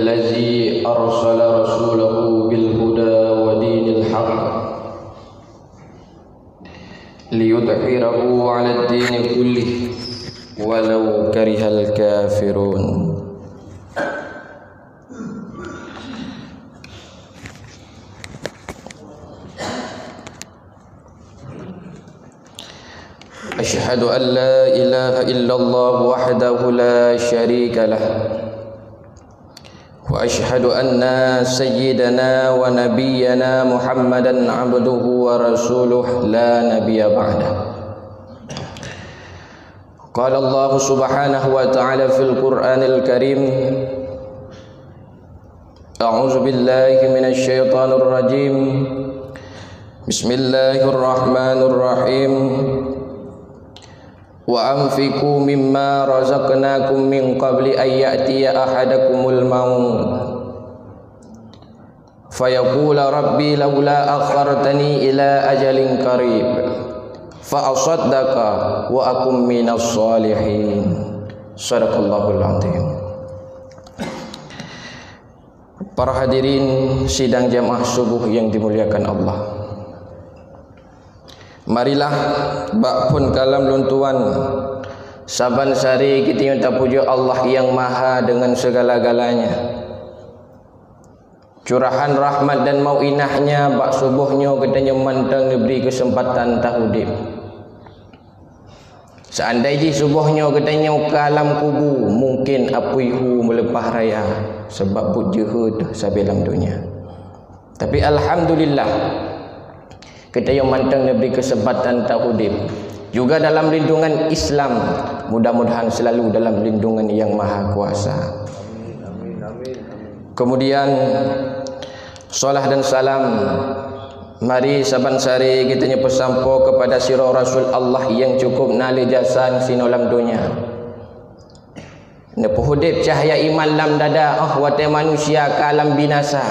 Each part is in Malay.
الذي أرسل رسوله بالهدى ودين الحق ليظهره على الدين كله ولو كره الكافرون. أشهد أن لا إله إلا الله وحده لا شريك له وأشهد أن سيدنا ونبينا محمدا عبده ورسوله لا نبي بعده. قال الله سبحانه وتعالى في القرآن الكريم: أعوذ بالله من الشيطان الرجيم. بسم الله الرحمن الرحيم. وأنفقوا مما رزقناكم من قبل أن يأتي أحدكم الموت فيقول ربي لولا أخرتني إلى أجل قريب فأصدق وأكن من الصالحين. صدق الله العظيم. Para hadirin sidang jamaah subuh yang dimuliakan Allah, marilah bak pun kalam luntuan saban sari kita yang tak puja Allah yang maha dengan segala-galanya. Curahan rahmat dan mauinahnya bak subuhnya katanya mantang diberi kesempatan tahudib. Seandainya subuhnya katanya kalam kubu mungkin apuihu melepah raya sebab but jehud sabilam dunia. Tapi alhamdulillah kita yang mantang diberi kesempatan tahudib juga dalam lindungan Islam, mudah-mudahan selalu dalam lindungan yang maha kuasa. Kemudian salat dan salam mari saban sari kita pesampo kepada sirah Rasul Allah yang cukup nali jasa sinolam dunia. Nepuhudib cahaya iman lam dada ahwate manusia kalam binasa.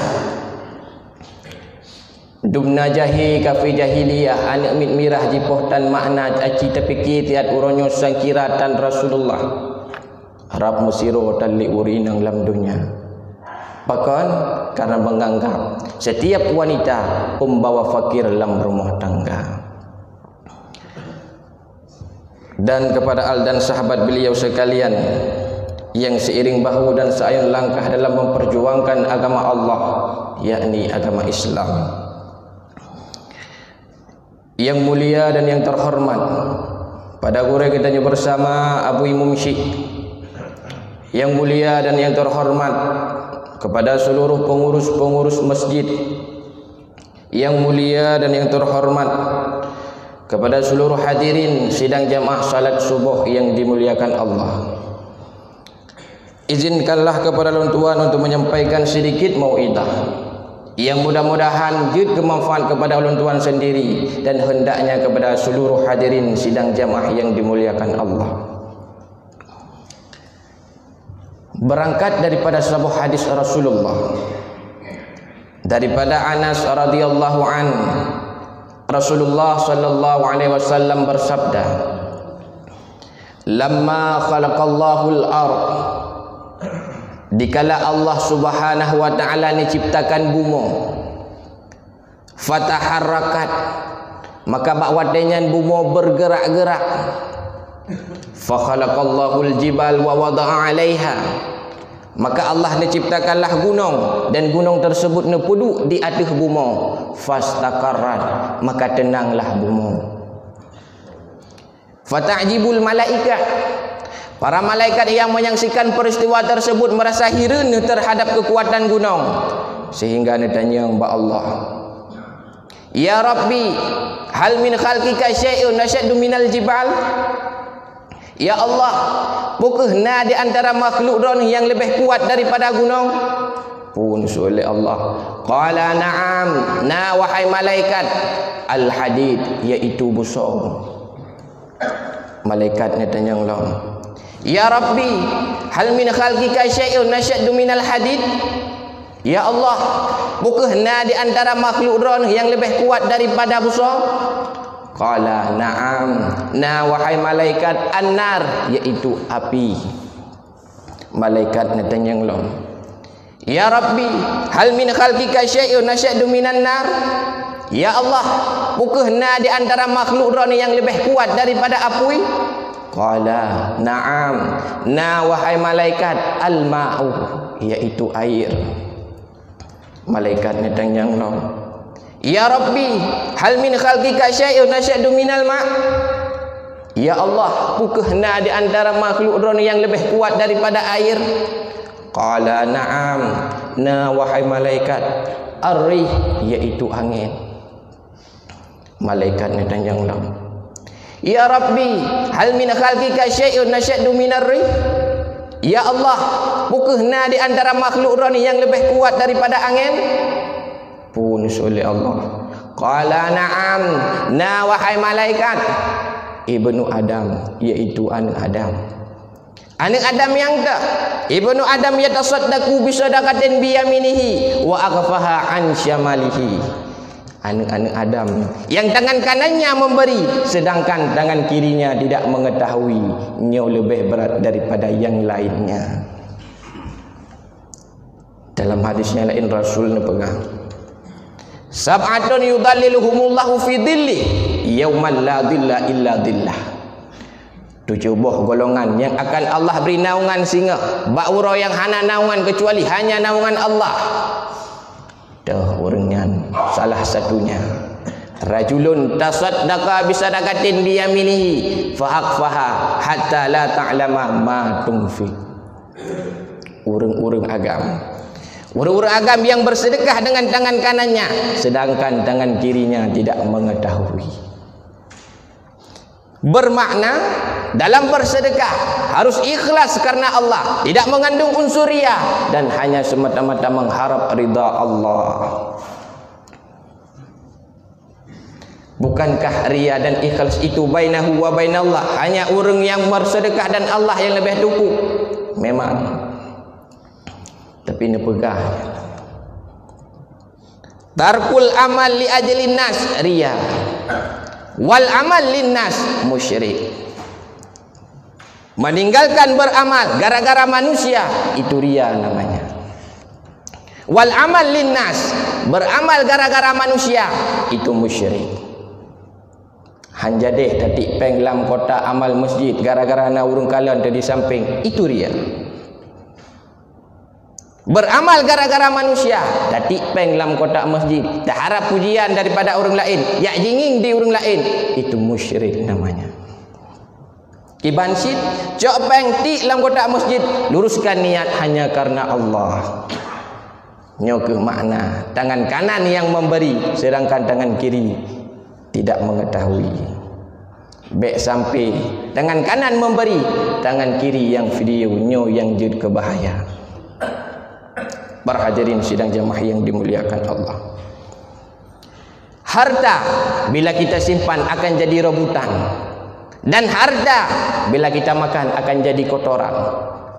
Dubna jahi kafi jahiliyah anak mit mirah jipoh tan makna aci tepiki tiat uronyo sangkiratan Rasulullah harap musiro tali urinang lam dunia. Bahkan karena menganggap setiap wanita pembawa fakir dalam rumah tangga. Dan kepada al dan sahabat beliau sekalian yang seiring bahu dan seayun langkah dalam memperjuangkan agama Allah, yakni agama Islam. Yang mulia dan yang terhormat, pada gure kita bersama Abu Imam Syekh. Yang mulia dan yang terhormat kepada seluruh pengurus-pengurus masjid. Yang mulia dan yang terhormat kepada seluruh hadirin sidang jamaah salat subuh yang dimuliakan Allah. Izinkanlah kepada luntuan untuk menyampaikan sedikit mau'idah yang mudah-mudahan jid kemanfaat kepada ulun tuan sendiri dan hendaknya kepada seluruh hadirin sidang jamaah yang dimuliakan Allah. Berangkat daripada sebuah hadis Rasulullah, daripada Anas radhiyallahu an, Rasulullah sallallahu alaihi wasallam bersabda, "Lamma khalaqallahul ardh", dikala Allah subhanahu wa ta'ala ni ciptakan bumi, fataharrakat, maka bakwadanya bumi bergerak-gerak, fakhalaqallahul jibal wa wada'a 'alaiha, maka Allah ni ciptakanlah gunung dan gunung tersebut ni puduk di atas bumi, fastaqarrat, maka tenanglah bumi. Fata'jibul malaikat, para malaikat yang menyaksikan peristiwa tersebut merasa heran terhadap kekuatan gunung, sehingga ditanya kepada Allah, "Ya Rabbi, hal min khalqika syai'un asyaddu minal jibal?" Ya Allah, bukankah na di antara makhluk yang lebih kuat daripada gunung? Pun oleh Allah. Qala na'am, na wahai malaikat, al-hadid, yaitu busur. Malaikat ni tanya Allah, "Ya Rabbi, hal min khalqika syai'un asyaddu minal hadid?" Ya Allah, bukankah na di antara makhluk yang lebih kuat daripada busur? Qala na'am, na wahai malaikat, an-nar, yaitu api. Malaikat ni tanya Allah, Ya Rabbi, hal min khalqika syai'un nasyadu minan nar? Ya Allah, bukankah na di antara makhluk rani yang lebih kuat daripada api? Qala na'am, na wahai malaikat, al-ma'u, iaitu air. Malaikat netang long. Ya Rabbi, hal min khalqika syai'un nasyadu minal ma'? Ya Allah, bukankah na di antara makhluk rani yang lebih kuat daripada air? Qala na'am, na wahai malaikat, ar-rih, iaitu angin. Malaikat ni tanjang lam. Ya Rabbi, hal min khalqika syai'un nasyadu minar rih? Ya Allah, bukankah na di antara makhluk rani yang lebih kuat daripada angin? Punus oleh Allah. Qala na'am, na wahai malaikat, ibnu Adam, iaitu anak Adam. Anak Adam yang tak, ibnu Adam yatasaddaqu bisadaqatin biyaminihi wa aghfaha an syamalihi. Anak-anak Adam yang tangan kanannya memberi, sedangkan tangan kirinya tidak mengetahui nyo lebih berat daripada yang lainnya. Dalam hadisnya lain Rasul ni pegang, sab'atun yudhalliluhumullahu fi dhilli yauman la dhilla illa dhillah. 7 golongan yang akan Allah beri naungan singa, ba'ura yang hana naungan kecuali hanya naungan Allah. Dah orangnya salah satunya, rajulun tasaddaqa bisadaqatin biyaminihi fa akhfaha hatta la ta'lama ma tunfiq. Orang-orang agam yang bersedekah dengan tangan kanannya, sedangkan tangan kirinya tidak mengetahui. Bermakna dalam bersedekah harus ikhlas karena Allah, tidak mengandung unsur riya dan hanya semata-mata mengharap ridha Allah. Bukankah riya dan ikhlas itu bainahu wa bainallah? Hanya orang yang bersedekah dan Allah yang lebih duku. Memang. Tapi ini pegah. Tarkul amal li ajlin nas riya. Wal amal linnas musyrik. Meninggalkan beramal gara-gara manusia, itu riya namanya. Wal amal linnas, beramal gara-gara manusia, itu musyrik. Hanjadeh tatik peng lam kota amal masjid gara-gara na urung kalan di samping, itu riya. Beramal gara-gara manusia, datik peng lam kotak masjid, dah harap pujian daripada orang lain, yak jinging di orang lain, itu musyrik namanya. Kibansit, cok peng tik lam kotak masjid, luruskan niat hanya karena Allah. Nyoke makna tangan kanan yang memberi, sedangkan tangan kiri tidak mengetahui. Baik sampai tangan kanan memberi, tangan kiri yang video nyo yang jud kebahaya. Para hadirin sidang jamaah yang dimuliakan Allah. Harta bila kita simpan akan jadi rebutan, dan harta bila kita makan akan jadi kotoran.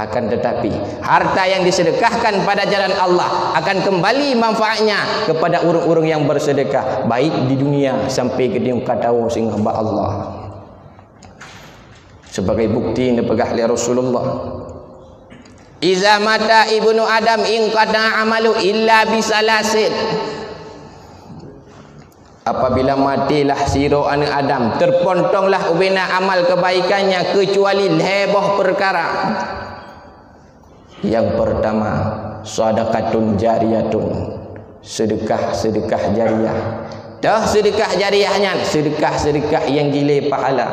Akan tetapi harta yang disedekahkan pada jalan Allah akan kembali manfaatnya kepada orang-orang yang bersedekah, baik di dunia sampai ke dunia katawo sing hamba Allah. Sebagai bukti ini pegah oleh Rasulullah, iza mata ibnu Adam inqata amalu illa bisalasin. Apabila matilah siro anak Adam, terpontonglah ubina amal kebaikannya kecuali leboh perkara. Yang pertama, sedekatun jariyatun, sedekah jariyah. Dah sedekah jariyahnya, sedekah yang gile pahala.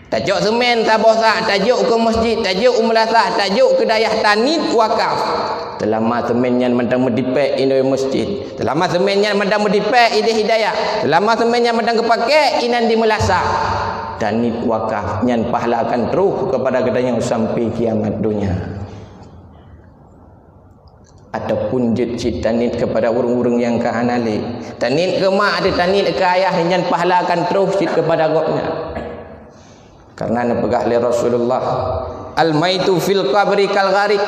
Tajuk semen tabosa, tajuk ke masjid, tajuk umlasah, tajuk ke dayah tanid wakaf. Selama semennya mendang medipek ino masjid, selama semennya mendang medipek ide hidayah, selama semennya mendang kepake inan di melasa. Tanid wakaf nyan pahala akan terus kepada kedanya sampai kiamat dunia. Ataupun jid tanid kepada urung-urung yang kahanali. Tanid ke mak ada tanid ke ayah nyan pahala akan terus jid kepada gopnya. Karena nepegah oleh Rasulullah, al-maitu fil qabri kal gharik.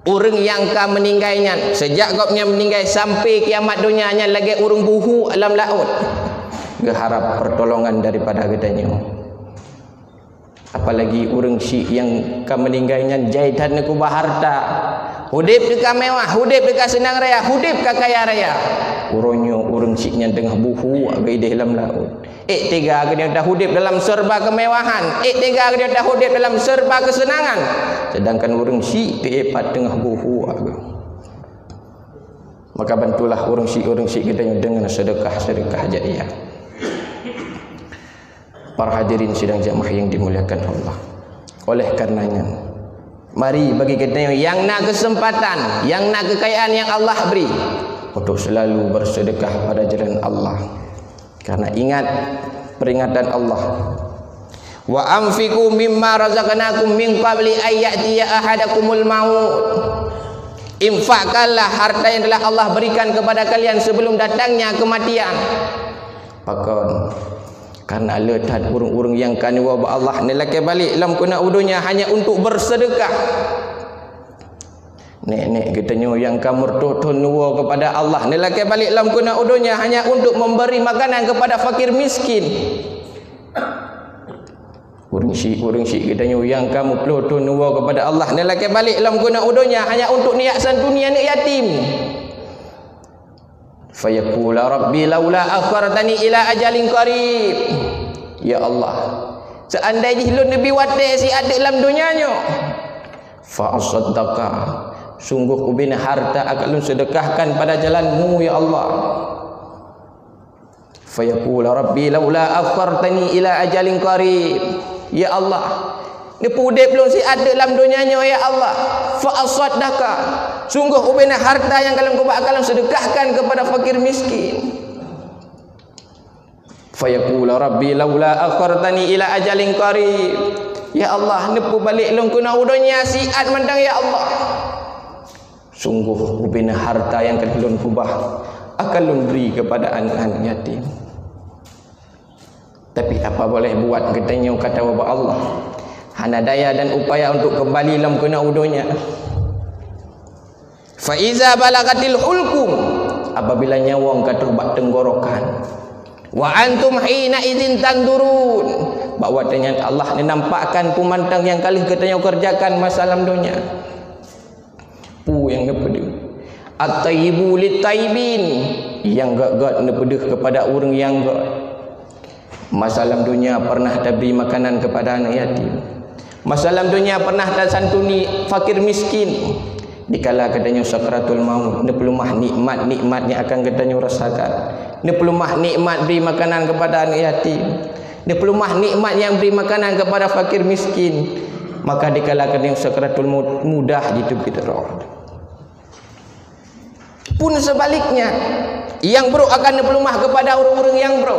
Orang yang ka meninggalnya sejak gopnya meninggal sampai kiamat dunia nya lagi urung buhu alam laut. Geharap pertolongan daripada katanya. Apalagi orang syik yang ka meninggalnya jahitan ku harta. hudip dekat mewah, hudip dekat senang raya, hudip dekat kaya raya. Uronyo urang ciknya tengah buhu agak di dalam laut. Tiga dia dah hudip dalam serba kemewahan. Tiga dia dah hudip dalam serba kesenangan. Sedangkan urang syik keepat tengah buhu agak. Maka bantulah urang syik kita dengan sedekah jariah. Para hadirin sidang jamaah yang dimuliakan Allah. Oleh karenanya, mari bagi kita yang nak kesempatan, yang nak kekayaan yang Allah beri, untuk selalu bersedekah pada jalan Allah. Karena ingat peringatan Allah. Wa anfiqu mimma razaqnakum min qabli ay ya'tiya ahadakumul maut. Infakkanlah harta yang telah Allah berikan kepada kalian sebelum datangnya kematian. Pakon karena letat urung-urung yang kanwa Allah ni laki balik lam kuna udunya hanya untuk bersedekah. Nek kita yang kamur tu nuwa kepada Allah ni laki balik lam kuna udunya hanya untuk memberi makanan kepada fakir miskin. Urung syik kita yang kamu tu nuwa kepada Allah ni laki balik lam kuna udunya hanya untuk niat santunia ni yatim. Fayaqula rabbi laula akhartani ila ajalin qarib. Ya Allah, seandainya lu nabi wate si ada dalam dunianya, fa asaddaqa, sungguh ubina harta akan lu sedekahkan pada jalanmu ya Allah. Fayaqula rabbi laula akhartani ila ajalin qarib. Ya Allah, ni pudip lu si ada dalam dunianya ya Allah. Fa asaddaqa, sungguh ubina harta yang kalian akan sedekahkan kepada fakir miskin. Fayaqula rabbi laula akhartani ila ajalin qarib. Ya Allah, nepu balik lung kuna udonya siat mandang ya Allah. Sungguh ubina harta yang kalian kubah akan lun beri kepada anak-anak yatim. Tapi apa boleh buat katanya kata bapa Allah. Hana daya dan upaya untuk kembali dalam kena udonya. Fa iza balagatil hulkum, apabila nyawang katubak tenggorokan. Wa antum hina idzin tandurun, bahwa dengan Allah menampakkan pemandang yang kali katanya kerjakan masalah dunia. Pu yang nepedih. At-tayyibu lit-tayyibin, yang gak nepedih kepada orang yang gak. Masalah dunia pernah diberi makanan kepada anak yatim. Masalah dunia pernah tersantuni fakir miskin. Dikala katanya sakratul maut, ni pelumah nikmat-nikmat yang akan katanya rasakan. Ni pelumah nikmat beri makanan kepada anak yatim. Ni pelumah nikmat yang beri makanan kepada fakir miskin. Maka dikala katanya sakratul maut mudah hidup kita roh. Pun sebaliknya, yang bro akan pelumah kepada orang-orang yang bro.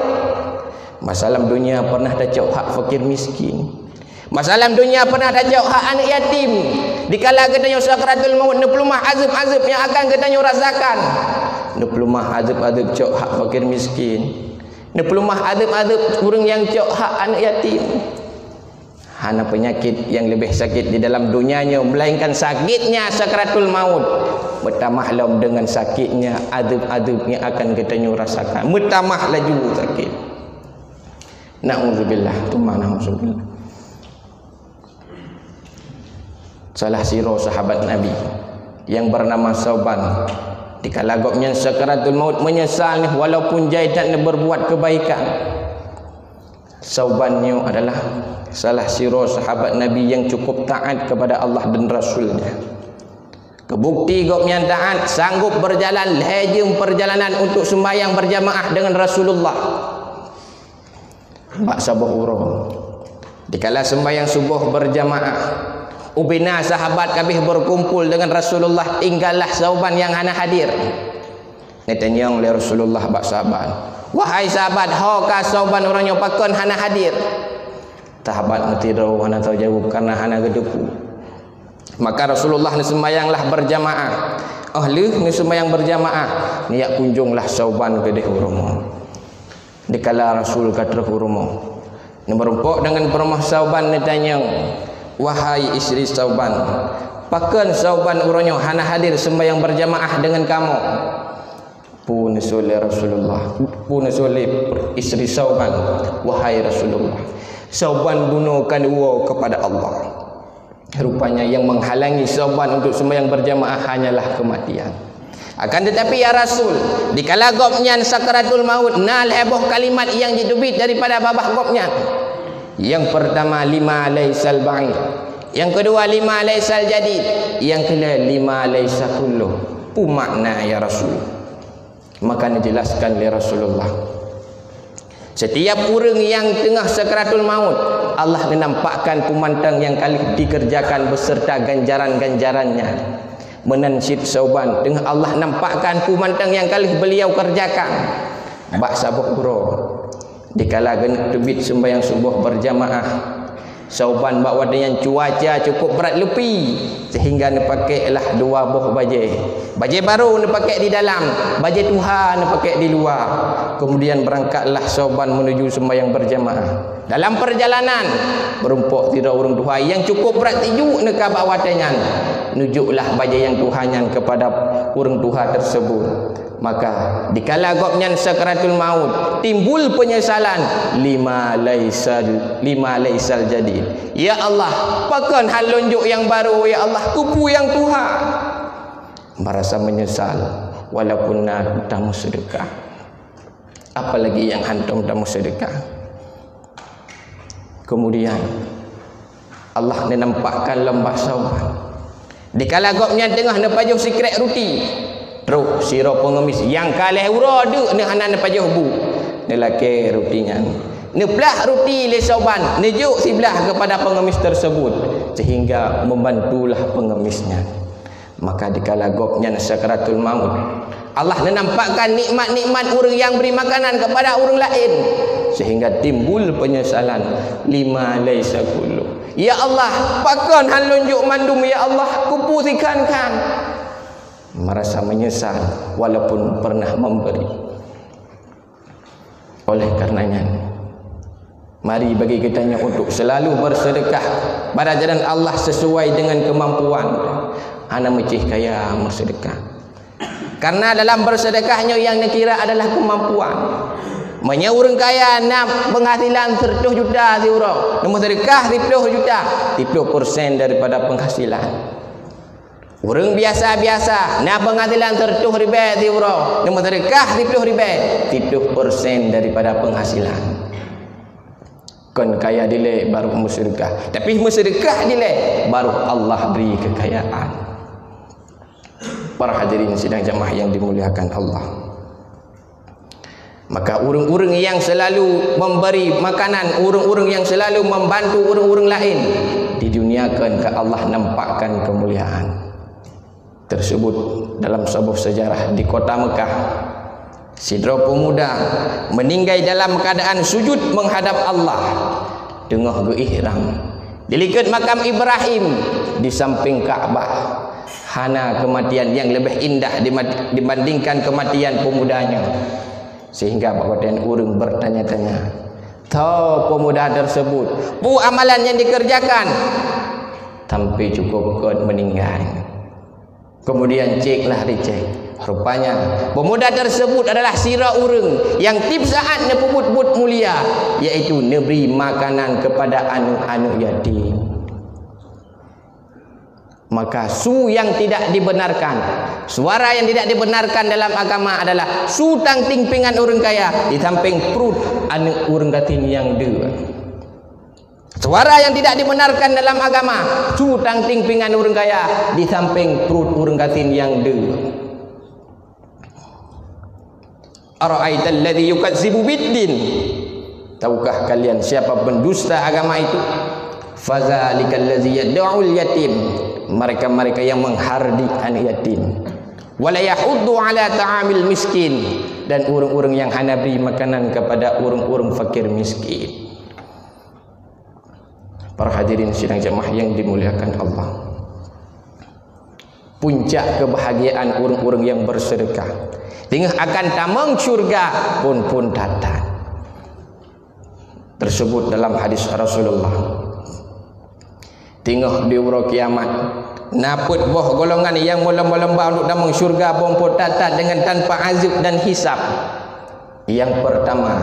Masalah dunia pernah dacau hak fakir miskin. Masalah dunia pernah dacau hak anak yatim. Dikala katanya sakratul maut, nepelumah azab-azab yang akan katanya rasakan. Nepelumah azab-azab cok hak fakir miskin. Nepelumah azab-azab orang yang cok hak anak yatim. Hana penyakit yang lebih sakit di dalam dunianya melainkan sakitnya sakratul maut. Bertambah dengan sakitnya azab-azab yang akan katanya rasakan. Bertambah laju sakit. Na'udzubillah, tuma na'udzubillah. Salah siro sahabat Nabi yang bernama Sauban, dikala gopnya sakaratul maut menyesal nih, walaupun jaitan berbuat kebaikan. Saubannya adalah salah siro sahabat Nabi yang cukup taat kepada Allah dan Rasulnya. Kebukti gopnya taat, sanggup berjalan lejeng perjalanan untuk sembahyang berjamaah dengan Rasulullah. Mak sabuh urang dikala sembahyang subuh berjamaah, ubina sahabat kabeh berkumpul dengan Rasulullah, tinggallah Sauban yang hana hadir. Netanya oleh Rasulullah bak sahabat, wahai sahabat, hoka Sauban orangnya pakon hana hadir. Sahabat ngetiro hana tahu jawab karena hana gedepu. Maka Rasulullah ni sembahyanglah berjamaah. Ahli ni sembahyang berjamaah, niat kunjunglah Sauban ke deh rumah. Dikala Rasul kata rumah, ni merumpuk dengan perumah Sauban, ni tanya, wahai isteri Sauban, pakan Sauban uronyo hana hadir sembahyang berjamaah dengan kamu. Pun soleh Rasulullah, pun soleh isteri Sauban, wahai Rasulullah, Sauban bunuhkan uwa kepada Allah. Rupanya yang menghalangi sahabat untuk sembahyang berjamaah hanyalah kematian. Akan tetapi ya Rasul, dikala gopnya sakaratul maut, nal heboh kalimat yang ditubit daripada babah gopnya. Yang pertama, lima laisal ba'id. Yang kedua, lima laisal jadid. Yang kelima, lima laisa kulluh. Apa makna ya Rasul? Maka dijelaskan oleh Rasulullah, setiap orang yang tengah sakaratul maut, Allah menampakkan pemantang yang kali dikerjakan beserta ganjaran-ganjarannya. Menansyid sauban, dengan Allah nampakkan pemantang yang kali beliau kerjakan. Bak sabuh bro, dikala genap tebit sembahyang subuh berjamaah, sauban bak wadanya cuaca cukup berat lepi, sehingga ne pakailah dua buah bajai baru ne pakai di dalam, bajai Tuhan ne pakai di luar. Kemudian berangkatlah sauban menuju sembahyang berjamaah. Dalam perjalanan berumpuk tidak orang Tuhan yang cukup berat tijuk ne ka bawatannya, nujuklah bajai yang Tuhannya kepada orang Tuhan tersebut. Maka dikala gopnya sakaratul maut, timbul penyesalan, lima laisal jadid. Ya Allah, pakan hal lonjok yang baru ya Allah, kupu yang Tuhan. Merasa menyesal walaupun nak tamu sedekah. Apalagi yang hantam tamu sedekah. Kemudian Allah menampakkan lembah sauban. Dikala gopnya tengah nepajuh sikret ruti, teruk sirap pengemis yang kalah uradu ne hanan nepajuh bu. Ne laki rutinya. Ne belah ruti le sauban, nejuk sebelah kepada pengemis tersebut sehingga membantulah pengemisnya. Maka dikala gopnya sakaratul maut, Allah menampakkan nikmat-nikmat orang yang beri makanan kepada orang lain sehingga timbul penyesalan, lima laisa kullu. Ya Allah, pakan hal lunjuk mandum ya Allah, kuputikan kan. Merasa menyesal walaupun pernah memberi. Oleh karenanya, mari bagi kitanya untuk selalu bersedekah pada jalan Allah sesuai dengan kemampuan. Ana mecih kaya bersedekah. Karena dalam bersedekahnya yang dikira adalah kemampuan. Manya orang kaya nak penghasilan 100 juta euro, nombor sedekah 10 juta, 30% daripada penghasilan. Orang biasa-biasa nak penghasilan 100 ribu euro, nombor sedekah 10 ribu, 30% daripada penghasilan. Kon kaya dile baru bersedekah, tapi bersedekah dile baru Allah beri kekayaan. Para hadirin sidang jamaah yang dimuliakan Allah. Maka orang-orang yang selalu memberi makanan, orang-orang yang selalu membantu orang-orang lain, diduniakan ke Allah nampakkan kemuliaan tersebut. Dalam sebuah sejarah di kota Mekah, sidra pemuda meninggal dalam keadaan sujud menghadap Allah tengah berihram di dekat makam Ibrahim di samping Ka'bah. Hana kematian yang lebih indah dibandingkan kematian pemudanya. Sehingga bagian orang bertanya-tanya, tahu pemuda tersebut bu amalan yang dikerjakan sampai cukup kot meninggal. Kemudian ceklah dicek, rupanya pemuda tersebut adalah sira orang yang tip saat nepubut-but mulia, yaitu neberi makanan kepada anu-anu yatim. Maka su yang tidak dibenarkan, suara yang tidak dibenarkan dalam agama adalah su tang tingpingan orang kaya di samping perut anu orang gatin yang dua. Suara yang tidak dibenarkan dalam agama, su tang tingpingan orang kaya di samping perut orang gatin yang dua. Ara'aital ladzi yukadzibu biddin? Tahukah kalian siapa pendusta agama itu? Fazalikal ladzi yad'ul yatim. Mereka-mereka yang menghardik anak yatim. Wala yahuddu ala ta'amil miskin, dan orang-orang yang hana beri makanan kepada orang-orang fakir miskin. Para hadirin sidang jamaah yang dimuliakan Allah, puncak kebahagiaan orang-orang yang bersedekah tinggal akan tamang syurga pun datang. Tersebut dalam hadis Rasulullah. Tengok di ura kiamat, naput boh golongan yang melomba-lomba untuk damang syurga bompot tatat dengan tanpa azab dan hisab. Yang pertama,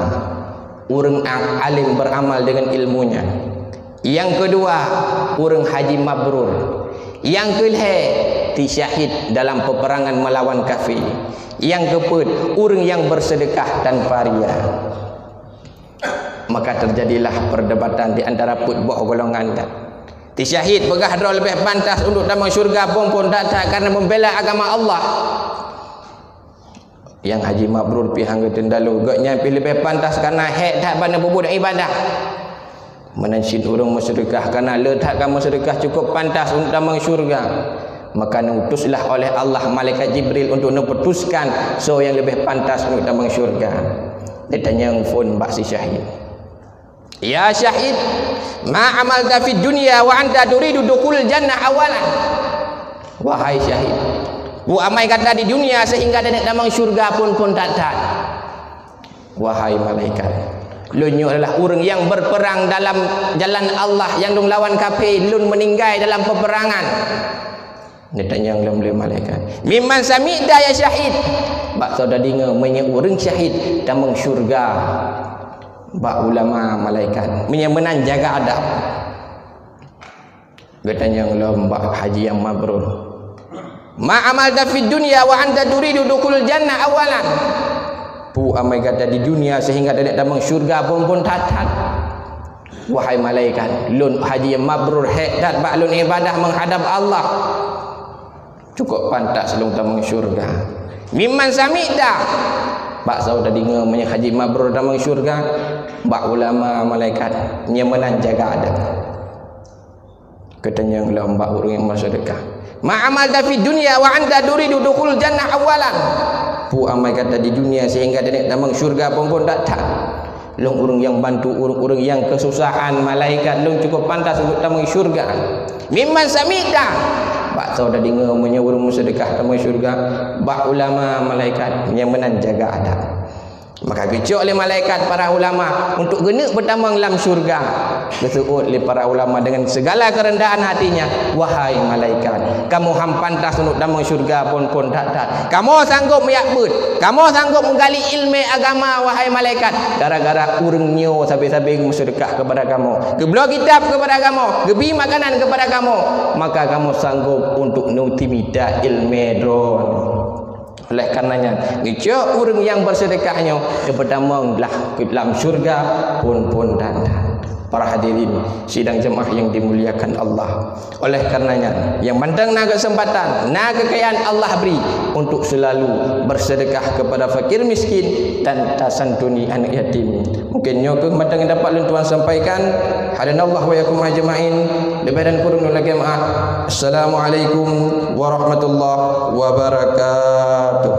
orang alim beramal dengan ilmunya. Yang kedua, urang haji mabrur. Yang kelih, ti syahid dalam peperangan melawan kafir. Yang keempat, urang yang bersedekah tanpa riya. Maka terjadilah perdebatan di antara putbah golongan. Ti syahid bergahdra lebih pantas untuk dalam syurga pun tak karena membela agama Allah. Yang haji mabrur pihang tendalu gaknya pilih lebih pantas karena hak tak bana berbuat ibadah. Menansid urang bersedekah karena letak kamu sedekah cukup pantas untuk dalam syurga. Maka nutuslah oleh Allah malaikat Jibril untuk memutuskan so yang lebih pantas untuk dalam syurga. Dia tanya phone bak si syahid. Ya syahid, ma amalta fid dunya wa anta turidu dukhul jannah awalan. Wahai syahid, bu amai kata di dunia sehingga dia nak dalam syurga pun tak. Wahai malaikat, lunyo adalah orang yang berperang dalam jalan Allah, yang dong lawan kafir, lun meninggal dalam peperangan. Dia tanya yang oleh malaikat, mimman sami'da ya syahid. Bak saudara dengar orang syahid dalam syurga. Bak ulama malaikat menyemenan jaga adab. Katanya yang bak haji yang mabrur, ma amalta fid dunya wa anta turidu dukhul jannah awalan. Pu amai kata di dunia sehingga dia dalam syurga pun tak. Wahai malaikat, lun haji yang mabrur hedat bak lun ibadah menghadap Allah cukup pantas lun dalam syurga. Mimman sami'da. Bak saudara dengar haji mabrur dalam syurga. Bak ulama malaikat nyemenan jaga adab. Katanya yang bak orang yang bersedekah, ma amalta fid dunya wa anta turidu dukhul jannah awalan. Pu amai kata di dunia sehingga dia dalam syurga pun tak. Long urang yang bantu urang yang kesusahan malaikat long cukup pantas untuk dalam syurga. Mimman sami'da. Bak saudara dengar urang sedekah dalam syurga. Bak ulama malaikat nyemenan jaga adab. Maka kecok oleh malaikat para ulama untuk genek bertambang dalam syurga. Kesuut oleh para ulama dengan segala kerendahan hatinya, wahai malaikat, kamu hampantas untuk dalam syurga pun tak. Kamu sanggup meyakbut, kamu sanggup menggali ilmu agama, wahai malaikat, gara-gara urang nyo sampai-sampai bersedekah kepada kamu, geblo kitab kepada kamu, gebi makanan kepada kamu, maka kamu sanggup untuk nutimida ilmu dron. Oleh karenanya, ngecok orang yang bersedekahnya berdamanglah ke dalam syurga pun tak. Para hadirin sidang jemaah yang dimuliakan Allah. Oleh karenanya, yang mandang naga kesempatan, naga kekayaan Allah beri untuk selalu bersedekah kepada fakir miskin dan tasantuni anak yatim. Mungkin nyo kehormatan yang dapat tuan sampaikan. Hadanallahu wa yakum ajmain. Lebih dan kurang lagi maaf. Assalamualaikum warahmatullahi wabarakatuh.